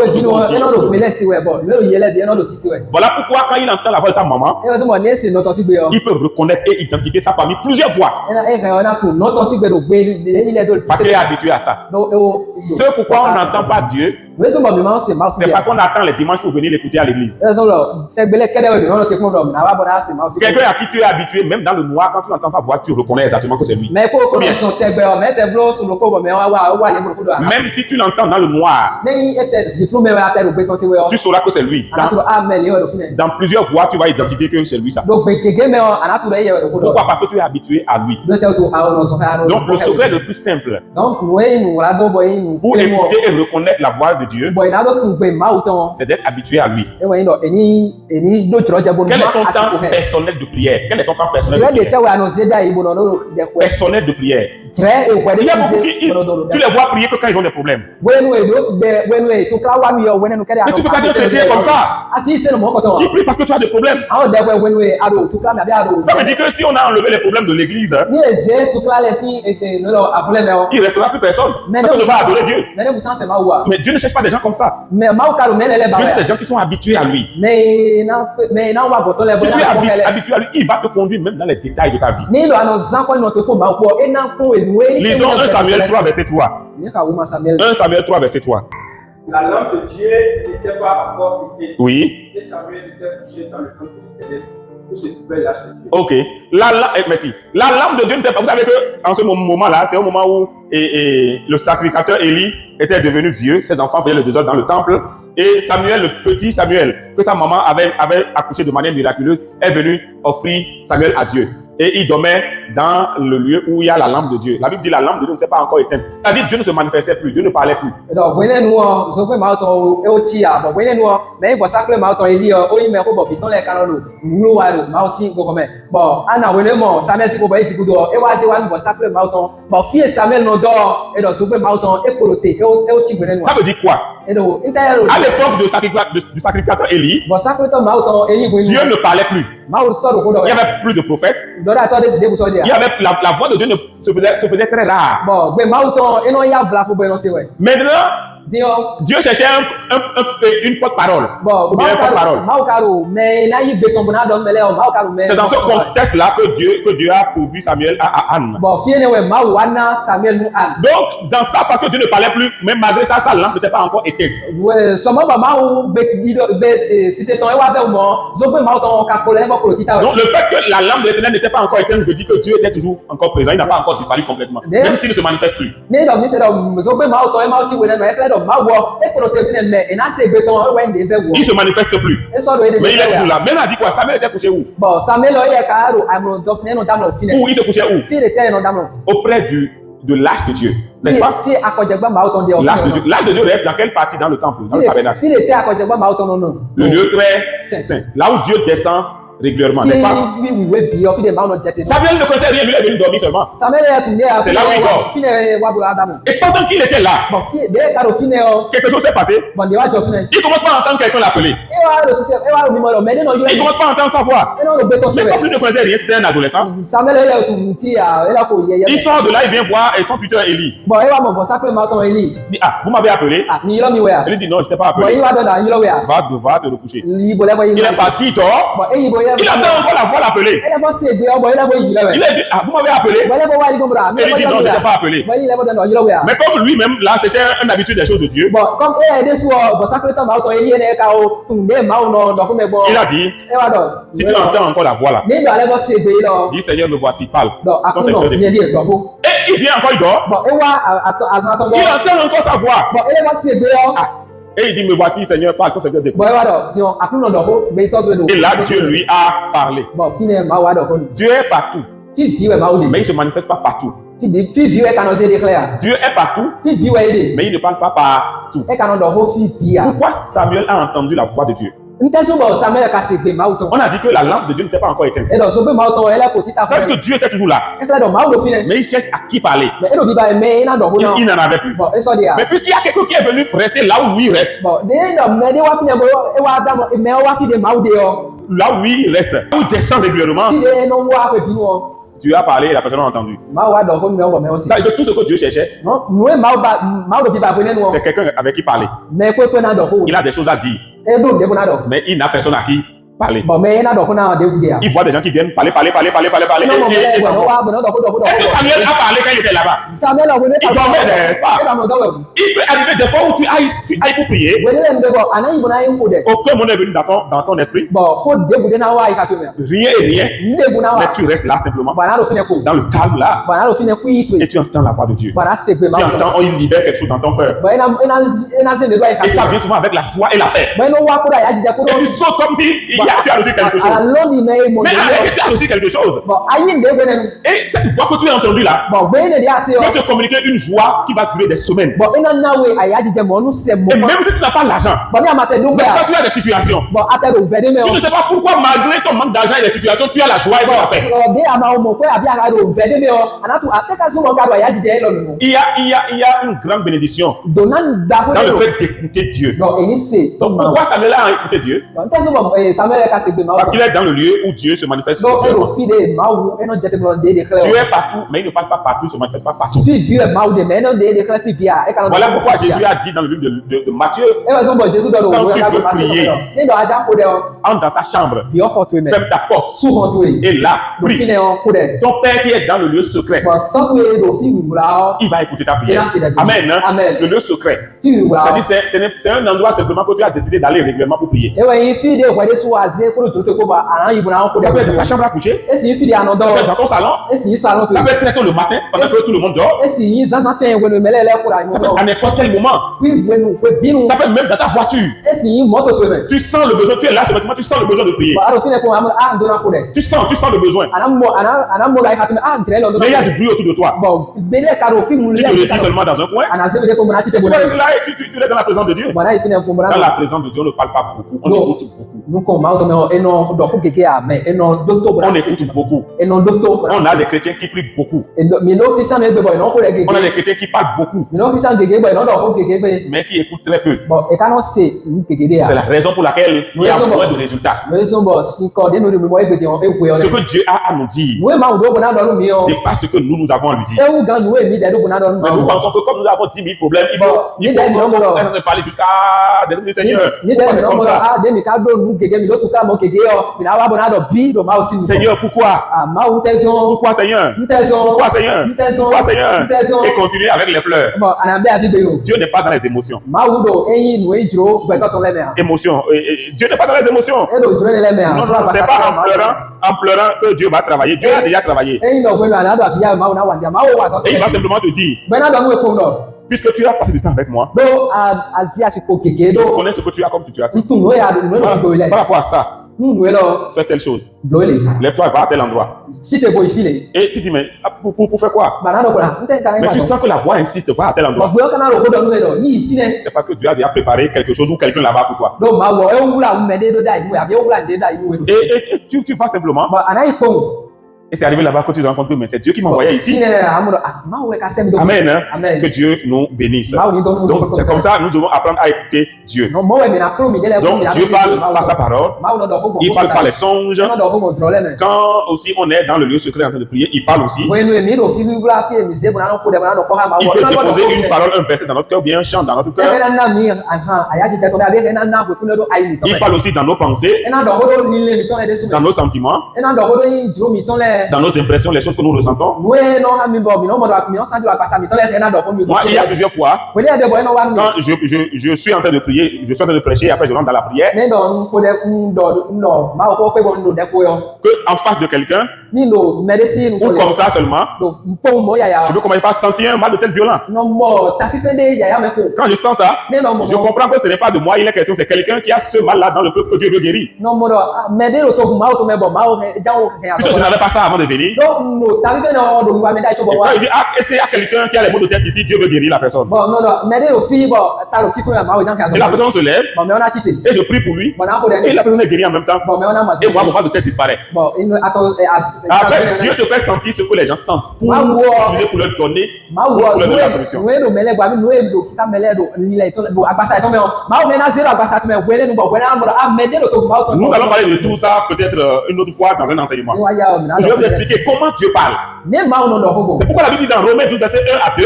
pourquoi quand il entend la voix de sa maman, il peut reconnaître et identifier ça parmi plusieurs voix. Parce qu'il est habitué à ça. C'est pourquoi on n'entend pas Dieu C'est parce qu'on attend les dimanches pour venir l'écouter à l'église. Quelqu'un à qui tu es habitué, même dans le noir, quand tu entends sa voix, tu reconnais exactement que c'est lui. Même si tu l'entends dans le noir, tu sauras que c'est lui. Dans plusieurs voix, tu vas identifier que c'est lui ça. Pourquoi? Parce que tu es habitué à lui. Donc le secret le plus simple pour écouter et reconnaître la voix de Dieu, c'est d'être habitué à lui. Quel est ton temps personnel de prière? Quel est ton temps personnel de prière? Personnel de prière. Il y a beaucoup qui tu les vois prier que quand ils ont des problèmes. Mais tu peux pas dire chrétien comme ça. Qui prie parce que tu as des problèmes. Ça veut dire que si on a enlevé les problèmes de l'église, il ne restera plus personne. Personne ne va adorer Dieu. Mais Dieu ne cherche pas des gens comme ça. Dieu cherche des gens qui sont habitués à lui. Si tu es habitué à lui, il va te conduire même dans les détails de ta vie. Lisons 1 Samuel 3, verset 3. 1 Samuel 3, verset 3. La lampe de Dieu n'était pas encore éteinte. Oui. Et Samuel était couché dans le camp de l'Éternel. Ok. Merci. La lampe de Dieu n'était pas. Vous savez qu'en ce moment-là, c'est au moment où le sacrificateur Élie était devenu vieux. Ses enfants faisaient le désordre dans le temple. Et Samuel, le petit Samuel, que sa maman avait accouché de manière miraculeuse, est venu offrir Samuel à Dieu. Et il dormait dans le lieu où il y a la lampe de Dieu. La Bible dit la lampe de Dieu ne s'est pas encore éteinte. C'est-à-dire que Dieu ne se manifestait plus, Dieu ne parlait plus. Ça veut dire quoi? À l'époque du sacrificateur Élie, Dieu ne parlait plus. Il n'y avait plus de prophètes. Il y avait la voix de Dieu se faisait très rare. Maintenant, Dieu cherchait une porte-parole. C'est dans ce contexte-là que Dieu a pourvu Samuel à Anne. Donc, dans ça, parce que Dieu ne parlait plus, même malgré ça, sa lampe n'était pas encore éteinte. Donc, le fait que la lampe de l'Éternel n'était pas encore éteinte veut dire que Dieu était toujours encore présent. Il n'a pas encore disparu complètement. Même s'il ne se manifeste plus. Il ne se manifeste plus. Mais il est toujours là. Même a dit quoi? Samuel était couché où? Où il se couchait où? Auprès de l'arche de Dieu. N'est-ce pas? L'arche de Dieu. L'arche de Dieu reste dans quelle partie dans le temple? Dans le tabernacle. Le lieu très saint. Là où Dieu descend régulièrement, n'est-ce pas? Samuel ne connaissait rien, lui il est venu dormir seulement. C'est là où il dort. Et pendant qu'il était là, quelque chose s'est passé. Il commence pas à entendre quelqu'un l'appeler. Il commence pas à entendre sa voix. Mais comme lui ne connaissait rien, c'était un adolescent. Il sort de là, il vient voir son tuteur Élie. Il dit, ah, vous m'avez appelé? Il dit, non, je ne t'ai pas appelé. Va te recoucher. Il est parti, il dort. Il attend encore la voix l'appeler. Il a dit, ah, vous m'avez appelé? Et il dit, non, je ne t'ai pas appelé. Mais comme lui-même, là, c'était une habitude des choses de Dieu. Il a dit, si tu entends encore la voix là, dis Seigneur, me voici, parle. Et il vient encore, il dort. Il entend encore sa voix. Et il dit, me voici Seigneur, parle, ton Seigneur t'écoute. Et là, Dieu lui a parlé. Dieu est partout. Mais il ne se manifeste pas partout. Dieu est partout, mais il ne parle pas partout. Pourquoi Samuel a entendu la voix de Dieu? On a dit que la lampe de Dieu n'était pas encore éteinte. Ça veut dire que Dieu était toujours là. Mais il cherche à qui parler. Il n'en avait plus. Mais puisqu'il y a quelqu'un qui est venu rester là où lui il reste. Là où lui il reste. Où il descend régulièrement. Dieu a parlé et la personne a entendu. Ça veut dire que tout ce que Dieu cherchait, c'est quelqu'un avec qui parler. Il a des choses à dire. Mais il n'a personne à qui parler. Il voit des gens qui viennent parler. Est-ce que Samuel a parlé quand il était là-bas? Il dormait, n'est-ce pas? Il peut arriver des fois où tu ailles pour prier. Aucun monde est venu dans ton esprit. Rien et rien. Mais tu restes là simplement. Dans le calme là. Et tu entends la voix de Dieu. Tu entends, il libère quelque chose dans ton cœur. Et ça vient souvent avec la joie et la paix. Et tu sautes comme si tu as reçu quelque chose. Mais avec tu as reçu quelque chose. Et cette voix que tu as entendue là peut te communiquer une joie qui va durer des semaines. Et même si tu n'as pas l'argent, quand tu as des situations, tu ne sais pas pourquoi malgré ton manque d'argent et des situations, tu as la joie et la paix. Il y a une grande bénédiction dans le fait d'écouter Dieu. Donc pourquoi Samuel a écouté Dieu? Parce qu'il est dans le lieu où Dieu se manifeste. Dieu est partout, mais il ne parle pas partout, il ne se manifeste pas partout. Voilà pourquoi Jésus a dit dans le livre de Matthieu, quand tu veux prier, entre dans ta chambre, ferme ta porte, et là, prie. Ton Père qui est dans le lieu secret, il va écouter ta prière. Amen. Le lieu secret. C'est un endroit simplement que tu as décidé d'aller régulièrement pour prier. Ça peut être ta chambre à coucher, ça peut être dans ton salon, ça peut être très tôt le matin, pendant que tout le monde dort, ça peut être à n'importe quel moment, ça peut être même dans ta voiture. Tu sens le besoin, tu es là ce matin, tu sens le besoin de prier. Tu sens le besoin. Mais il y a du bruit autour de toi. Tu te retires seulement dans un coin. Tu es dans la présence de Dieu. Dans la présence de Dieu, on ne parle pas beaucoup, on écoute beaucoup. On écoute beaucoup. On a des chrétiens qui prient beaucoup. On a des chrétiens qui parlent beaucoup, mais qui écoutent très peu. C'est la raison pour laquelle il y a moins de résultats. Ce que Dieu a à nous dire dépasse ce que nous avons à lui dire. Mais nous pensons que comme nous avons 10 000 problèmes, il faut parler jusqu'à des Seigneur. Seigneur, pourquoi? Pourquoi Seigneur? Pourquoi Seigneur? Pourquoi Seigneur? Et continuer avec les pleurs. Dieu n'est pas dans les émotions. Dieu n'est pas dans les émotions. Non, c'est pas en pleurant que Dieu va travailler. Dieu a déjà travaillé. Et il va simplement te dire, puisque tu as passé du temps avec moi, je connais ce que tu as comme situation. Par rapport à ça, fais telle chose. Lève-toi, va à tel endroit. Et tu dis, mais pour faire quoi? Mais tu sens que la voix insiste, va à tel endroit. C'est parce que Dieu a déjà préparé quelque chose ou quelqu'un là-bas pour toi. Et tu vas simplement. Et c'est arrivé là-bas que tu te rends compte que mais c'est Dieu qui m'a envoyé ici. Amen. Que Dieu nous bénisse. Donc c'est comme ça, nous devons apprendre à écouter Dieu. Donc Dieu parle par sa parole. Il parle par les songes. Quand aussi on est dans le lieu secret en train de prier, il parle aussi. Il peut déposer une parole, un verset dans notre cœur, ou bien un chant dans notre cœur. Il parle aussi dans nos pensées, dans nos sentiments, dans nos impressions, les choses que nous ressentons. Moi, il y a plusieurs fois, quand je suis en train de prier, je suis en train de prêcher, après je rentre dans la prière, que en face de quelqu'un, ou comme ça seulement, je ne peux pas sentir un mal de tel violent. Quand je sens ça, je comprends que ce n'est pas de moi, il est question, c'est quelqu'un qui a ce mal-là dans le peuple que Dieu veut guérir. Je n'avais pas ça avant de venir. Et quand il dit, est-ce qu'il y a quelqu'un qui a les maux de tête ici, Dieu veut guérir la personne. Et la personne se lève, et je prie pour lui, et la personne est guérie en même temps. Et moi, mon mal de tête disparaît. Après, Dieu te fait sentir ce que les gens sentent pour leur donner la solution. Nous allons parler de tout ça peut-être une autre fois dans un enseignement. Je vais vous expliquer comment Dieu parle. C'est pourquoi la Bible dit dans Romains 12, verset 1 à 2.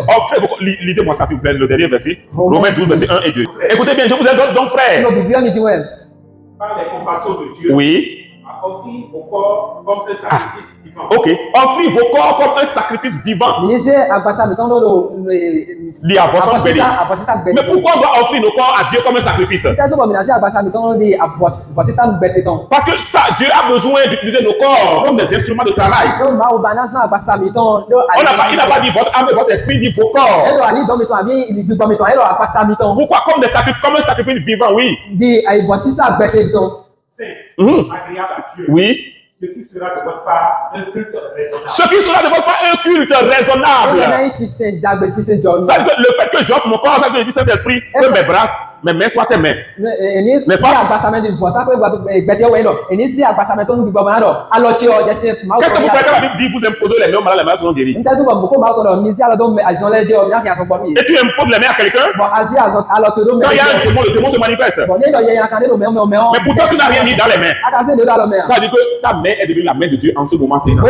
Oh frère, lisez-moi ça s'il vous plaît, le dernier verset. Romains 12, verset 1 et 2. Écoutez bien, je vous exhorte donc frère, par les compassions de Dieu, oui, à offrir vos corps comme un sacrifice vivant. Ok, offrir vos corps comme un sacrifice vivant. Mais pourquoi on doit offrir nos corps à Dieu comme un sacrifice? Parce que ça, Dieu a besoin d'utiliser nos corps comme des instruments de travail. Il n'a pas dit votre âme et votre esprit, il dit vos corps. Pourquoi comme des sacrifices, comme un sacrifice vivant, oui. Agréable à Dieu. Oui. Ce qui sera de votre part un culte raisonnable. Ce qui sera de votre part un culte raisonnable. Ça veut dire que le fait que j'offre mon corps, ça veut dire Saint-Esprit, que mes bras, mes mains soient tes mains. N'est-ce pas? Qu'est-ce que vous faites quand la Bible dit vous imposez les mains aux malades, les mains seront guéries? Et tu imposes les mains à quelqu'un? Quand il y a un démon, le démon se manifeste. Mais pourtant tu n'as rien mis dans les mains. Ça veut dire que ta main est devenue la main de Dieu en ce moment présent.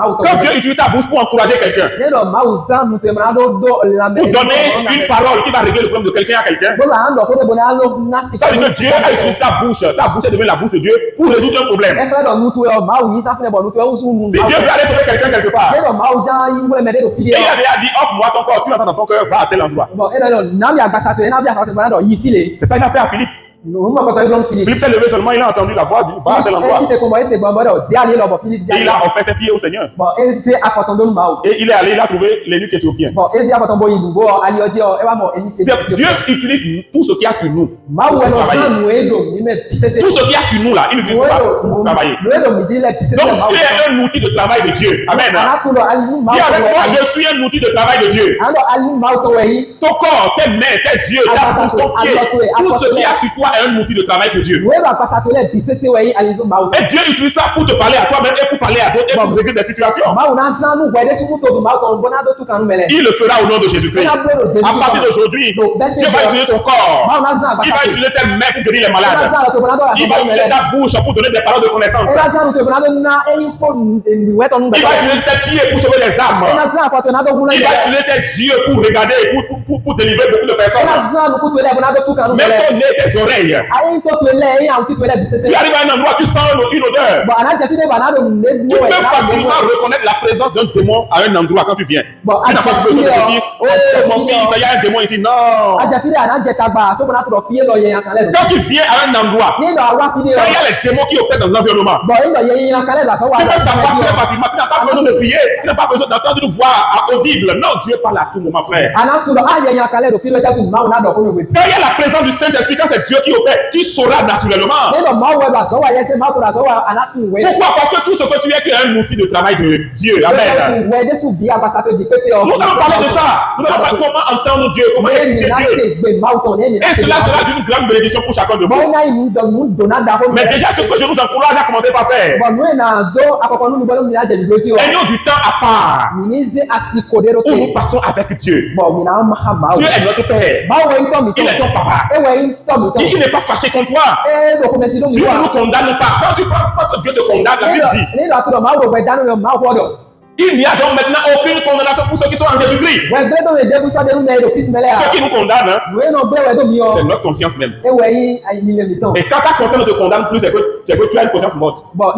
Quand Dieu utilise ta bouche pour encourager quelqu'un, pour donner une parole qui va régler le problème de quelqu'un à quelqu'un, ça veut dire que Dieu a utilisé ta bouche est devenue la bouche de Dieu pour résoudre un problème. Si Dieu veut aller sauver quelqu'un quelque part, et il a déjà dit offre-moi ton corps, tu l'entends dans ton cœur, va à tel endroit. C'est ça qu'il a fait à Philippe. Philippe s'est levé seulement, il a entendu la voix du va à tel endroit. Et il a offert ses pieds au Seigneur. Et il est allé, il a trouvé l'énuque éthiopien. Dieu utilise tout ce qu'il y a sur nous. Tout ce qu'il y a sur nous là, il utilise pour travailler. Donc tu es un outil de travail de Dieu. Amen. Dis avec moi, je suis un outil de travail de Dieu. Ton corps, tes mains, tes yeux, ta bouche, ton pied, tout ce qu'il y a sur toi est un outil de travail pour Dieu. Et Dieu utilise ça pour te parler à toi-même et pour parler à d'autres et pour régler des situations. Il le fera au nom de Jésus-Christ. À partir d'aujourd'hui, Dieu va utiliser ton corps. Il va utiliser tes mains pour guérir les malades. Il va utiliser ta bouche pour donner des paroles de connaissance. Il va utiliser tes pieds pour sauver les âmes. Il va utiliser tes yeux pour regarder et pour délivrer beaucoup de personnes. Même ton nez, tes oreilles. Tu arrives à un endroit, tu sens une odeur. Tu peux facilement reconnaître la présence d'un démon à un endroit quand tu viens. Tu n'as pas besoin de te dire, oh mon fils, il y a un démon ici. Non. Quand tu viens à un endroit, quand il y a les démons qui opèrent dans l'environnement, tu peux savoir très facilement. Tu n'as pas besoin de prier. Tu n'as pas besoin d'entendre une voix audible. Non, Dieu parle à tout moment, frère. Quand il y a la présence du Saint-Esprit, quand c'est Dieu qui opère, tu sauras naturellement. Pourquoi? Parce que tout ce que tu es un outil de travail de Dieu. Amen. Nous allons parler de ça. Nous allons parler comment entendre Dieu, comment écouter Dieu. Et cela sera d'une grande bénédiction pour chacun de vous. Mais déjà, ce que je nous encourage à commencer par faire, ayons du temps à part où nous passons avec Dieu. Dieu est notre Père. Il est ton papa. Il n'est pas fâché contre toi. Dieu ne nous condamne pas. Quand tu penses que Dieu te condamne, la Bible dit, il n'y a donc maintenant aucune condamnation pour ceux qui sont en Jésus-Christ. Ceux qui nous condamnent, c'est notre conscience même. Et quand ta conscience ne te condamne plus, c'est que tu as une conscience morte. Quand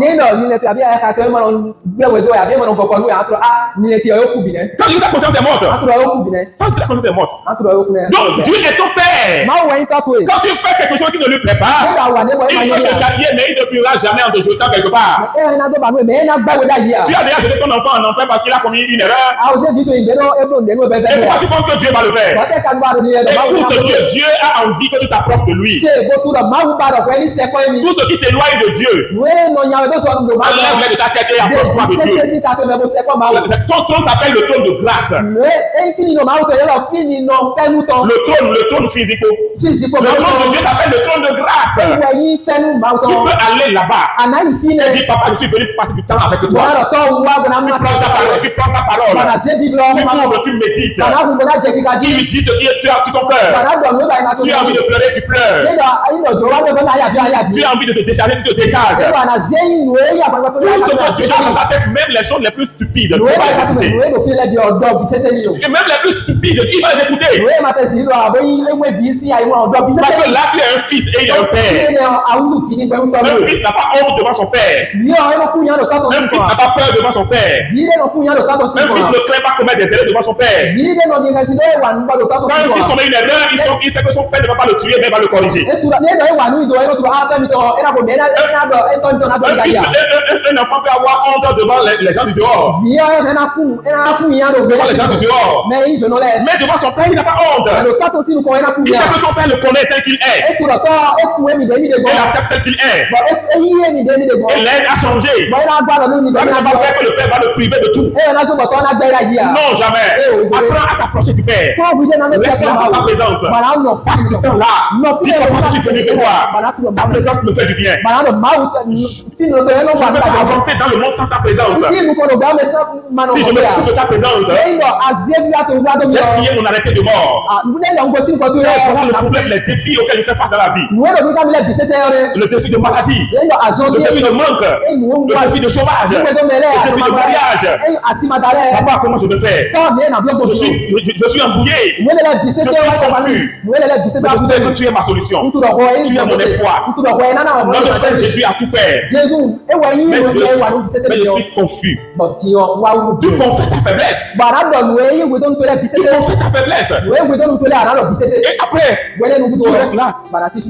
ta conscience est morte, donc Dieu est ton Père. Quand tu fais quelque chose qui ne lui plaît pas, il peut te châtier, mais il ne te punira jamais en te jetant quelque part. Tu as déjà jeté ton enfant en enfer parce qu'il a commis une erreur. Et pourquoi tu penses que Dieu va le faire? Écoute Dieu, Dieu a envie que tu t'approches de lui. Tout ce qui t'éloigne de Dieu, enlève-le de ta tête et approche-toi de Dieu. Ton trône s'appelle le trône de grâce. Le trône physique. Le trône de Dieu s'appelle le trône de grâce. Tu peux aller là-bas et dire, papa, je suis venu passer du temps avec toi. Tu prends sa parole, tu ouvres, tu médites, tu lui dis ce qui est sur ton cœur. Tu as envie de pleurer, tu pleures. Tu as envie de te décharger, tu te te décharge. Tout ce que tu as dans ta tête, même les choses les plus stupides, tu vas les écouter. Et même les plus stupides, il va les écouter. Parce que là, tu es un fils et il y a un père. Un fils n'a pas honte devant son père. Un fils n'a pas peur devant son père. Un fils ne craint pas commettre des erreurs devant son père. Quand un fils commet une erreur, il sait que son père ne va pas le tuer, mais va le corriger. Un enfant peut avoir honte devant les gens du dehors. Devant les gens du dehors. Mais devant son père, il n'a pas honte. Il sait que son père le connaît tel qu'il est. Il accepte tel qu'il est. Et l'aide à changer. Ça ne va pas faire que le père va le priver de tout. Non, jamais. Apprends à t'approcher du père. Reste là dans sa présence. Passe du temps là. Dis comment je suis venu te voir. Ta présence me fait du bien. Je ne peux pas avancer dans le monde sans ta présence. Si je me coupe de ta présence, j'ai signé mon arrêté de mort. Voilà le problème, les défis auxquels je fais face dans la vie. Le défi de maladie, le défi de manque, le défi de chômage, le défi de mariage. Papa, comment je vais faire? Je suis embrouillé. Je suis confus. Je sais que tu es ma solution. Tu es mon espoir. Notre frère Jésus a tout fait. Mais je suis confus. Tu confesses ta faiblesse. Tu confesses ta faiblesse. Et après, tu restes là.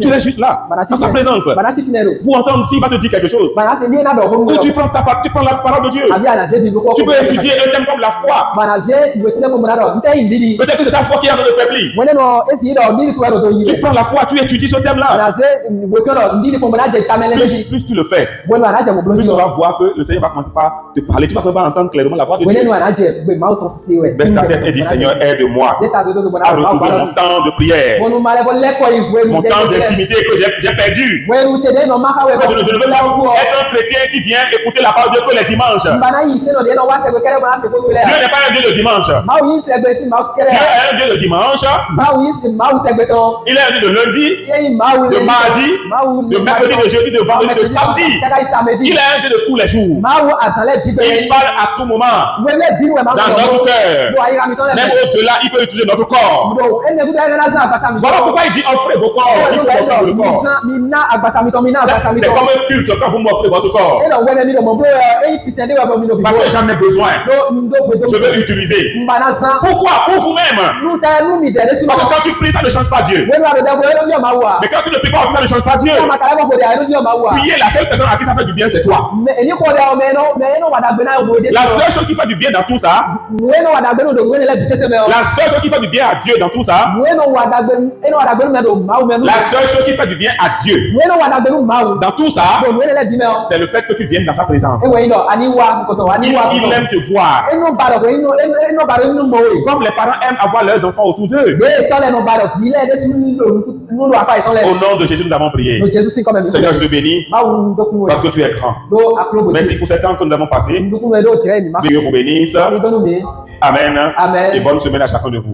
Tu restes juste là, dans sa présence. Pour entendre s'il va te dire quelque chose. Ou tu prends la parole de Dieu. Tu peux étudier un thème comme la foi. Peut-être que c'est ta foi qui est en train de faiblir. Tu prends la foi, tu étudies ce thème-là. Plus tu le fais, plus tu vas voir que le Seigneur va commencer par te parler. Tu vas pouvoir entendre clairement la voix de Dieu. Baisse ta tête et dis, Seigneur, aide-moi à retrouver mon temps de prière, mon temps d'intimité que j'ai perdu. Je ne veux pas être un chrétien qui vient écouter la parole de Dieu que les dimanches. Dieu n'est pas un Dieu de dimanche. Dieu est un Dieu de dimanche. Il est un Dieu de lundi, de mardi, de mercredi, de jeudi, de vendredi, de samedi. Il est un Dieu de tous les jours. Il parle à tout moment dans notre cœur. Même au-delà, il peut utiliser notre corps. Voilà pourquoi il dit offrez vos corps. Il faut offrir le corps. C'est comme un culte quand vous m'offrez votre corps. Parce que j'en ai besoin. Je veux utiliser. Pourquoi? Pour vous-même. Parce que quand tu pries, ça ne change pas Dieu. Mais quand tu ne pries pas, ça ne change pas Dieu. Prier, la seule personne à qui ça fait du bien, c'est toi. La seule chose qui fait du bien dans tout ça, la seule chose qui fait du bien à Dieu dans tout ça, la seule chose qui fait du bien à Dieu dans tout ça, c'est le fait que tu viennes dans sa présence. Il aime te voir. Comme les parents aiment avoir leurs enfants autour d'eux. Au nom de Jésus, nous avons prié. Seigneur, je te bénis parce que tu es grand. Merci pour ce temps que nous avons passé. Dieu vous bénisse. Amen. Et bonne semaine à chacun de vous.